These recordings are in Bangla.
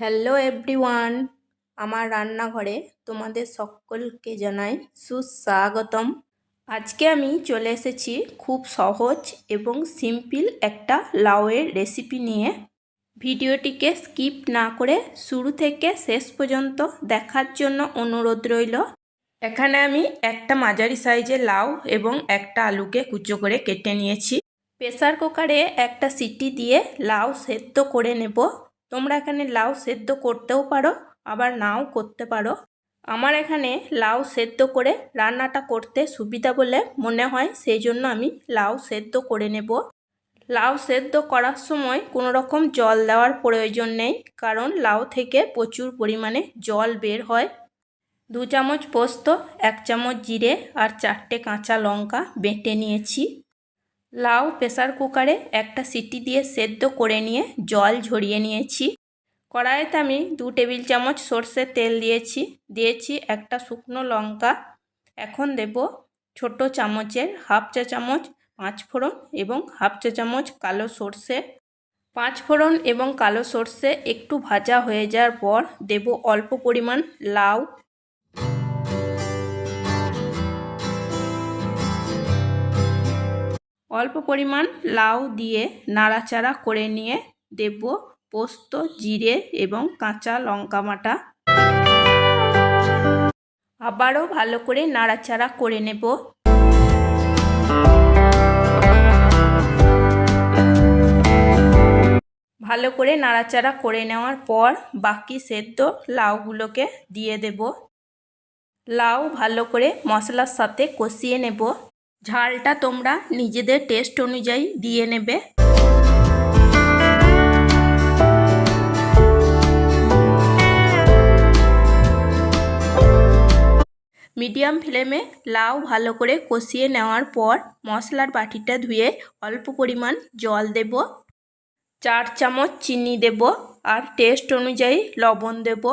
হ্যালো এভরিওয়ান, আমার রান্নাঘরে তোমাদের সকলকে জানাই সুস্বাগতম। আজকে আমি চলে এসেছি খুব সহজ এবং সিম্পল একটা লাউয়ের রেসিপি নিয়ে। ভিডিওটিকে স্কিপ না করে শুরু থেকে শেষ পর্যন্ত দেখার জন্য অনুরোধ রইল। এখানে আমি একটা মাঝারি সাইজের লাউ এবং একটা আলুকে কুচো করে কেটে নিয়েছি। প্রেসার কুকারে একটা সিটি দিয়ে লাউ সেদ্ধ করে নেব। তোমরা এখানে লাউ সেদ্ধ করতেও পারো, আবার নাও করতে পারো। আমার এখানে লাউ সেদ্ধ করে রান্নাটা করতে সুবিধা বলে মনে হয়, সেই জন্য আমি লাউ সেদ্ধ করে নেব। লাউ সেদ্ধ করার সময় কোনো রকম জল দেওয়ার প্রয়োজন নেই, কারণ লাউ থেকে প্রচুর পরিমাণে জল বের হয়। 2 চামচ পোস্ত, 1 চামচ জিরে আর 4টে কাঁচা লঙ্কা বেটে নিয়েছি। লাউ প্রেসার কুকারে একটা সিটি দিয়ে সেদ্ধ করে নিয়ে জল ঝরিয়ে নিয়েছি। কড়াইতে আমি 2 টেবিল চামচ সর্ষের তেল দিয়েছি একটা শুকনো লঙ্কা। এখন দেব ছোট চামচের হাফ চা চামচ 5 ফোড়ন এবং হাফ চা চামচ কালো সর্ষে। 5 ফোড়ন এবং কালো সর্ষে একটু ভাজা হয়ে যাওয়ার পর দেব অল্প পরিমাণ লাউ। অল্প পরিমাণ লাউ দিয়ে নাড়াচাড়া করে নিয়ে দেব পোস্ত, জিরে এবং কাঁচা লঙ্কা বাটা। আবারও ভালো করে নাড়াচাড়া করে নেব। ভালো করে নাড়াচাড়া করে নেওয়ার পর বাকি সেদ্ধ লাউগুলোকে দিয়ে দেব। লাউ ভালো করে মশলার সাথে কষিয়ে নেব। ঝালটা তোমরা নিজেদের টেস্ট অনুযায়ী দিয়ে নেবে। মিডিয়াম ফ্লেমে লাউ ভালো করে কষিয়ে নেওয়ার পর মশলার বাটিটা ধুয়ে অল্প পরিমাণ জল দেব। 4 চামচ চিনি দেব আর টেস্ট অনুযায়ী লবণ দেব।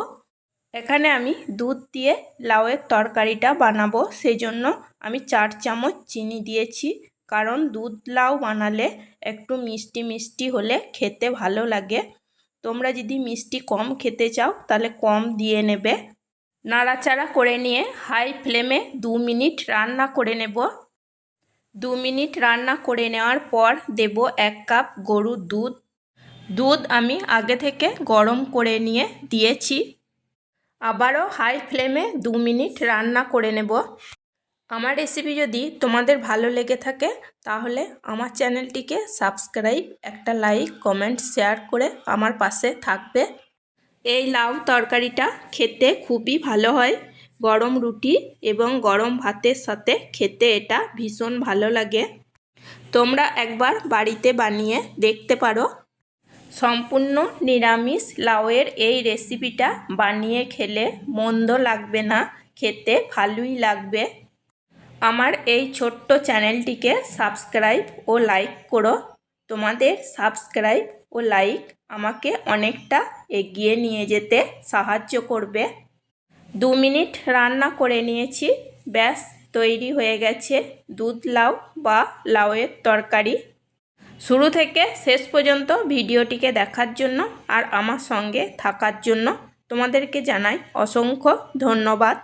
এখানে আমি দুধ দিয়ে লাউয়ের তরকারিটা বানাবো, সেই জন্য আমি 4 চামচ চিনি দিয়েছি, কারণ দুধ লাউ বানালে একটু মিষ্টি মিষ্টি হলে খেতে ভালো লাগে। তোমরা যদি মিষ্টি কম খেতে চাও তাহলে কম দিয়ে নেবে। নাড়াচাড়া করে নিয়ে হাই ফ্লেমে 2 মিনিট রান্না করে নেব। 2 মিনিট রান্না করে নেওয়ার পর দেব 1 কাপ গরুর দুধ। দুধ আমি আগে থেকে গরম করে নিয়ে দিয়েছি। আবারও হাই ফ্লেমে 2 মিনিট রান্না করে নেব। আমার রেসিপি যদি তোমাদের ভালো লেগে থাকে তাহলে আমার চ্যানেলটিকে সাবস্ক্রাইব, একটা লাইক, কমেন্ট, শেয়ার করে আমার পাশে থাকবে। এই লাউ তরকারিটা খেতে খুবই ভালো হয়। গরম রুটি এবং গরম ভাতের সাথে খেতে এটা ভীষণ ভালো লাগে। তোমরা একবার বাড়িতে বানিয়ে দেখতে পারো। সম্পূর্ণ নিরামিষ লাউয়ের এই রেসিপিটা বানিয়ে খেলে মন্দ লাগবে না, খেতে ভালোই লাগবে। আমার এই ছোট্ট চ্যানেলটিকে সাবস্ক্রাইব ও লাইক করো। তোমাদের সাবস্ক্রাইব ও লাইক আমাকে অনেকটা এগিয়ে নিয়ে যেতে সাহায্য করবে। 2 মিনিট রান্না করে নিয়েছি, ব্যাস তৈরি হয়ে গেছে দুধ লাউ বা লাউয়ের তরকারি। শুরু থেকে শেষ পর্যন্ত ভিডিওটিকে দেখার জন্য আর আমার সঙ্গে থাকার জন্য তোমাদেরকে জানাই অসংখ্য ধন্যবাদ।